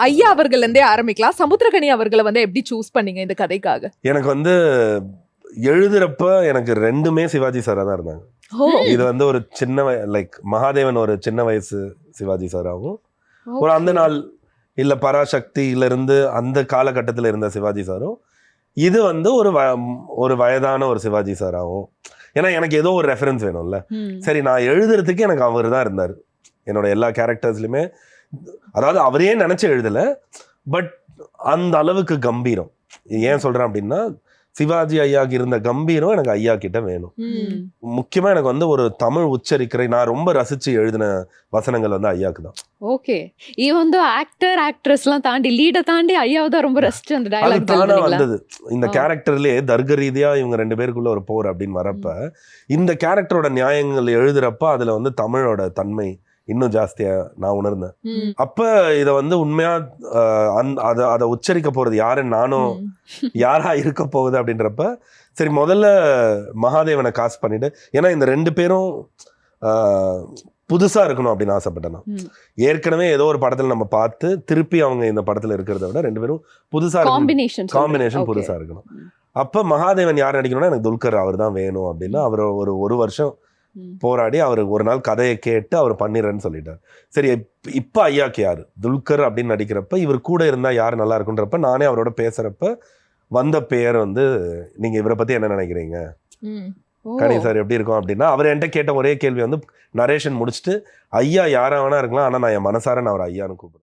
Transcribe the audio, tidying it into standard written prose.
ஐயா அவர்கள் இருந்தே ஆரம்பிக்கலாம். சமுத்திரக்கனி அவர்களை வந்து எப்படி சூஸ் பண்ணீங்க இந்த கதைக்காக? எனக்கு வந்து எழுதுறப்ப எனக்கு ரெண்டுமே சிவாஜி சாரா தான் இருந்தாங்க. இது வந்து ஒரு சின்ன லைக் மகாதேவன் ஒரு சின்ன வயசு சிவாஜி சாராவும், ஒரு அந்த நாள் இல்ல பராசக்தியில இருந்து அந்த காலகட்டத்தில் இருந்த சிவாஜி சாரும், இது வந்து ஒரு வயதான ஒரு சிவாஜி சாராவும். ஏன்னா எனக்கு ஏதோ ஒரு ரெஃபரன்ஸ் வேணும்ல. சரி, நான் எழுதுறதுக்கு எனக்கு அவர் தான் இருந்தார் என்னோட எல்லா கேரக்டர்ஸ்லையுமே. அதாவது அவரே நினைச்சு எழுதல, பட் அந்த அளவுக்கு கம்பீரம். ஏன் சொல்றேன் அப்படின்னா, சிவாஜி ஐயாக்கு இருந்த கம்பீரம் எனக்கு ஐயா கிட்ட வேணும். முக்கியமா எனக்கு வந்து ஒரு தமிழ் உச்சரிக்கிற நான் ரொம்ப ரசிச்சு எழுதின வசனங்கள் வந்து ஐயாக்கு தான். ஓகே, ஈவன் தோ ஆக்டர் ஆக்ட்ரஸ்லாம் தாண்டி லீட தாண்டி ஐயாவை தான் ரொம்ப ரசிச்சு அந்த டயலாக் தானா வந்தது. இந்த கேரக்டர்லயே தர்க்க ரீதியா இவங்க 2 பேருக்குள்ள ஒரு போர் அப்படின்னு வரப்ப, இந்த கேரக்டரோட நியாயங்கள் எழுதுறப்ப அதுல வந்து தமிழோட தன்மை இன்னும் ஜாஸ்தியா நான் உணர்ந்தேன். அப்ப இத வந்து உண்மையா அதை உச்சரிக்க போறது யாருன்னு நானும் யாரா இருக்க போகுது அப்படின்றப்ப, சரி முதல்ல மகாதேவனை காஸ்ட் பண்ணிட்டு, ஏன்னா இந்த 2 பேரும் புதுசா இருக்கணும் அப்படின்னு ஆசைப்பட்டேன் நான். ஏற்கனவே ஏதோ ஒரு படத்துல நம்ம பார்த்து திருப்பி அவங்க இந்த படத்துல இருக்கிறத விட 2 பேரும் புதுசா காம்பினேஷன் புதுசா இருக்கணும். அப்ப மகாதேவன் யார் நடிக்கணும்னா எனக்கு துல்கர் அவர் தான் வேணும் அப்படின்னு அவர் ஒரு வருஷம் போராடி அவர் ஒரு நாள் கதையை கேட்டு அவர் பண்ணிடுறேன்னு சொல்லிட்டார். சரி, இப்ப ஐயாக்கு யாரு துல்கர் அப்படின்னு நடிக்கிறப்ப இவர் கூட இருந்தா யாரு நல்லா இருக்குன்றப்ப நானே அவரோட பேசுறப்ப வந்த பெயர் வந்து, நீங்க இவரை பத்தி என்ன நினைக்கிறீங்க கனி சார் எப்படி இருக்கும் அப்படின்னா, அவர் என்கிட்ட கேட்ட ஒரே கேள்வி வந்து, நரேஷன் முடிச்சுட்டு ஐயா யாரா வேணா இருக்கலாம், ஆனா நான் என் மனசார நான் அவர் ஐயான்னு கூப்பிடுறேன்.